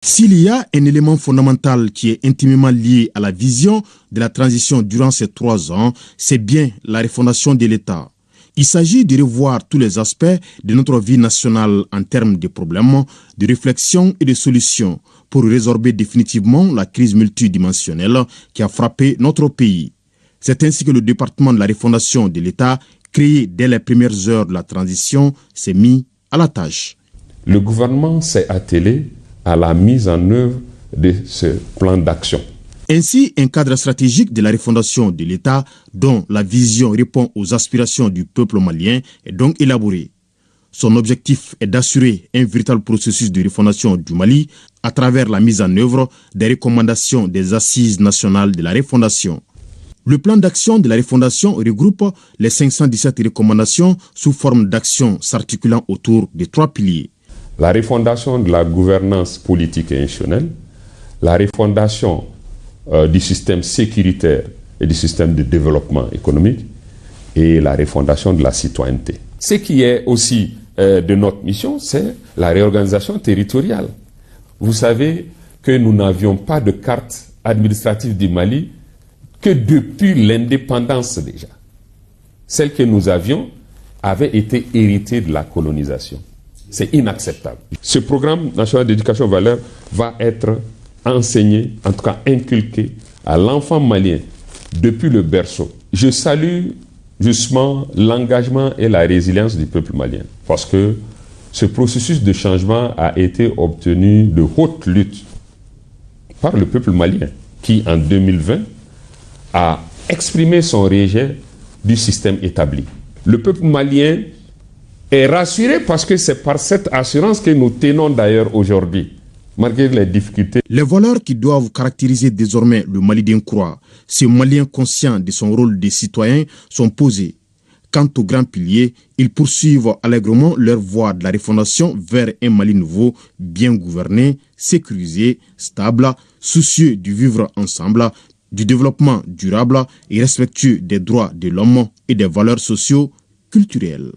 S'il y a un élément fondamental qui est intimement lié à la vision de la transition durant ces 3 ans, c'est bien la refondation de l'État. Il s'agit de revoir tous les aspects de notre vie nationale en termes de problèmes, de réflexion et de solutions pour résorber définitivement la crise multidimensionnelle qui a frappé notre pays. C'est ainsi que le département de la refondation de l'État, créé dès les premières heures de la transition, s'est mis à la tâche. Le gouvernement s'est attelé à la mise en œuvre de ce plan d'action. Ainsi, un cadre stratégique de la refondation de l'État dont la vision répond aux aspirations du peuple malien est donc élaboré. Son objectif est d'assurer un véritable processus de refondation du Mali à travers la mise en œuvre des recommandations des Assises nationales de la refondation. Le plan d'action de la refondation regroupe les 517 recommandations sous forme d'actions s'articulant autour de 3 piliers. La refondation de la gouvernance politique et institutionnelle, la refondation du système sécuritaire et du système de développement économique et la refondation de la citoyenneté. Ce qui est aussi de notre mission, c'est la réorganisation territoriale. Vous savez que nous n'avions pas de carte administrative du Mali que depuis l'indépendance déjà. Celle que nous avions avait été héritée de la colonisation. C'est inacceptable. Ce programme national d'éducation aux valeurs va être enseigné, en tout cas inculqué à l'enfant malien depuis le berceau. Je salue justement l'engagement et la résilience du peuple malien parce que ce processus de changement a été obtenu de haute lutte par le peuple malien qui en 2020 a exprimé son rejet du système établi. Le peuple malien est rassuré parce que c'est par cette assurance que nous tenons d'ailleurs aujourd'hui, malgré les difficultés. Les valeurs qui doivent caractériser désormais le Mali d'Incroix, ces Maliens conscients de son rôle de citoyen, sont posées. Quant aux grands piliers, ils poursuivent allègrement leur voie de la refondation vers un Mali nouveau, bien gouverné, sécurisé, stable, soucieux du vivre ensemble, du développement durable et respectueux des droits de l'homme et des valeurs socio-culturelles.